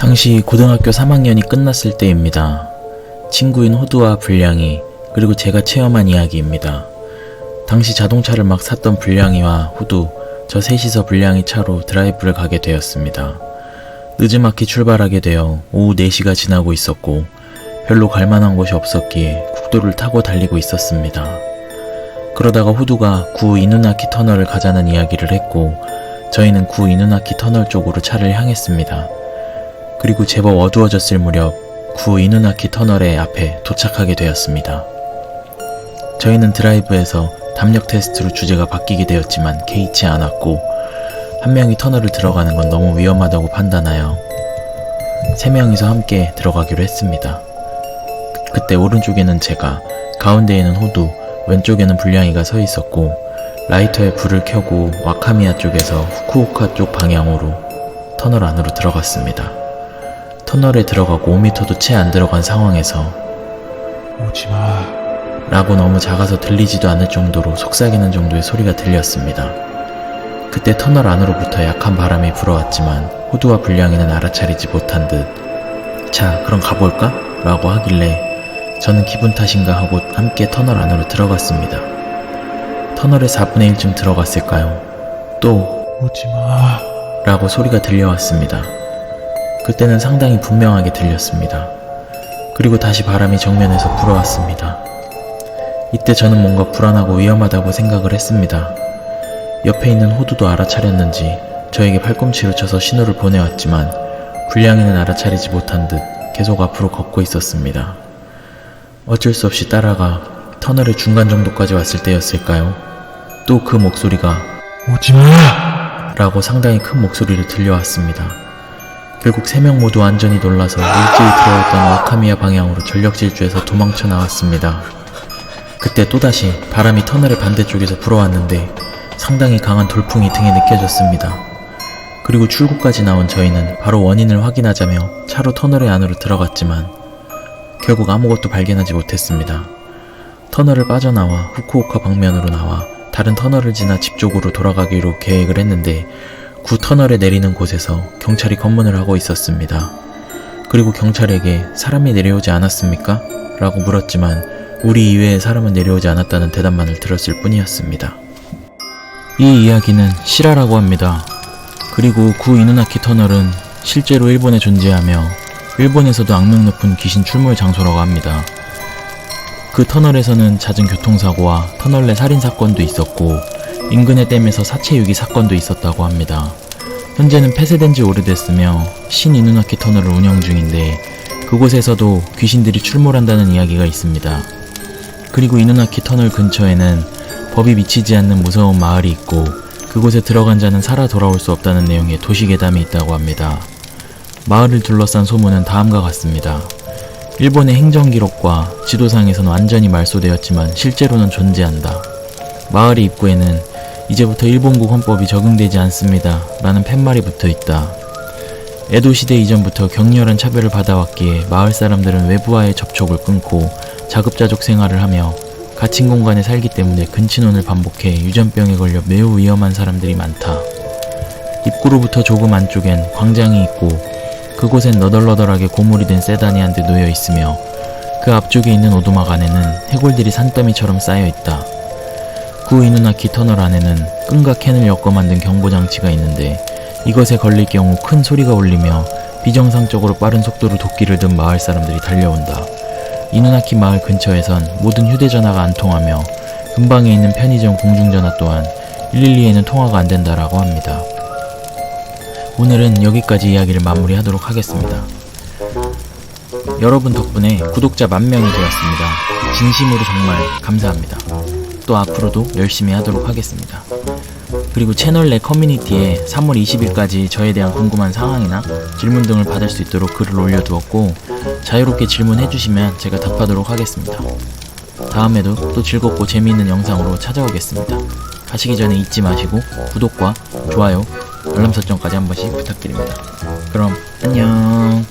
당시 고등학교 3학년이 끝났을 때입니다. 친구인 호두와 불량이 그리고 제가 체험한 이야기입니다. 당시 자동차를 막 샀던 불량이와 호두, 저 셋이서 불량이 차로 드라이브를 가게 되었습니다. 늦지막히 출발하게 되어 오후 4시가 지나고 있었고 별로 갈만한 곳이 없었기에 국도를 타고 달리고 있었습니다. 그러다가 호두가 구 이누나키 터널을 가자는 이야기를 했고 저희는 구 이누나키 터널 쪽으로 차를 향했습니다. 그리고 제법 어두워졌을 무렵 구 이누나키 터널의 앞에 도착하게 되었습니다. 저희는 드라이브에서 담력 테스트로 주제가 바뀌게 되었지만 개의치 않았고 한 명이 터널을 들어가는 건 너무 위험하다고 판단하여 3명이서 함께 들어가기로 했습니다. 그때 오른쪽에는 제가, 가운데에는 호두, 왼쪽에는 불량이가 서 있었고 라이터에 불을 켜고 와카미야 쪽에서 후쿠오카 쪽 방향으로 터널 안으로 들어갔습니다. 터널에 들어가고 5m도 채 안 들어간 상황에서 오지마 라고 너무 작아서 들리지도 않을 정도로 속삭이는 정도의 소리가 들렸습니다. 그때 터널 안으로부터 약한 바람이 불어왔지만 호두와 불량이는 알아차리지 못한 듯 자 그럼 가볼까? 라고 하길래 저는 기분 탓인가 하고 함께 터널 안으로 들어갔습니다. 터널의 4분의 1쯤 들어갔을까요? 또 오지마 라고 소리가 들려왔습니다. 그때는 상당히 분명하게 들렸습니다. 그리고 다시 바람이 정면에서 불어왔습니다. 이때 저는 뭔가 불안하고 위험하다고 생각을 했습니다. 옆에 있는 호두도 알아차렸는지 저에게 팔꿈치로 쳐서 신호를 보내왔지만 불량이는 알아차리지 못한 듯 계속 앞으로 걷고 있었습니다. 어쩔 수 없이 따라가 터널의 중간 정도까지 왔을 때였을까요? 또 그 목소리가 오지마! 라고 상당히 큰 목소리로 들려왔습니다. 결국 3명 모두 완전히 놀라서 일찍이 들어왔던 와카미야 방향으로 전력 질주해서 도망쳐 나왔습니다. 그때 또다시 바람이 터널의 반대쪽에서 불어왔는데 상당히 강한 돌풍이 등에 느껴졌습니다. 그리고 출구까지 나온 저희는 바로 원인을 확인하자며 차로 터널의 안으로 들어갔지만 결국 아무것도 발견하지 못했습니다. 터널을 빠져나와 후쿠오카 방면으로 나와 다른 터널을 지나 집 쪽으로 돌아가기로 계획을 했는데 구 터널에 내리는 곳에서 경찰이 검문을 하고 있었습니다. 그리고 경찰에게 사람이 내려오지 않았습니까? 라고 물었지만 우리 이외에 사람은 내려오지 않았다는 대답만을 들었을 뿐이었습니다. 이 이야기는 실화라고 합니다. 그리고 구 이누나키 터널은 실제로 일본에 존재하며 일본에서도 악명 높은 귀신 출몰 장소라고 합니다. 그 터널에서는 잦은 교통사고와 터널 내 살인사건도 있었고 인근의 댐에서 사체 유기 사건도 있었다고 합니다. 현재는 폐쇄된 지 오래됐으며 신 이누나키 터널을 운영 중인데 그곳에서도 귀신들이 출몰한다는 이야기가 있습니다. 그리고 이누나키 터널 근처에는 법이 미치지 않는 무서운 마을이 있고 그곳에 들어간 자는 살아 돌아올 수 없다는 내용의 도시괴담이 있다고 합니다. 마을을 둘러싼 소문은 다음과 같습니다. 일본의 행정기록과 지도상에서는 완전히 말소되었지만 실제로는 존재한다. 마을의 입구에는 이제부터 일본국 헌법이 적용되지 않습니다 라는 팻말이 붙어있다. 에도시대 이전부터 격렬한 차별을 받아왔기에 마을 사람들은 외부와의 접촉을 끊고 자급자족 생활을 하며 갇힌 공간에 살기 때문에 근친혼을 반복해 유전병에 걸려 매우 위험한 사람들이 많다. 입구로부터 조금 안쪽엔 광장이 있고 그곳엔 너덜너덜하게 고물이 된 세단이 한 대 놓여 있으며 그 앞쪽에 있는 오두막 안에는 해골들이 산더미처럼 쌓여 있다. 구 이누나키 터널 안에는 끈과 캔을 엮어 만든 경보장치가 있는데 이것에 걸릴 경우 큰 소리가 울리며 비정상적으로 빠른 속도로 도끼를 든 마을 사람들이 달려온다. 이누나키 마을 근처에선 모든 휴대전화가 안 통하며 근방에 있는 편의점 공중전화 또한 112에는 통화가 안 된다라고 합니다. 오늘은 여기까지 이야기를 마무리하도록 하겠습니다. 여러분 덕분에 구독자 10,000명이 되었습니다. 진심으로 정말 감사합니다. 또 앞으로도 열심히 하도록 하겠습니다. 그리고 채널 내 커뮤니티에 3월 20일까지 저에 대한 궁금한 사항이나 질문 등을 받을 수 있도록 글을 올려두었고 자유롭게 질문해주시면 제가 답하도록 하겠습니다. 다음에도 또 즐겁고 재미있는 영상으로 찾아오겠습니다. 가시기 전에 잊지 마시고 구독과 좋아요, 알람 설정까지 한 번씩 부탁드립니다. 그럼 안녕.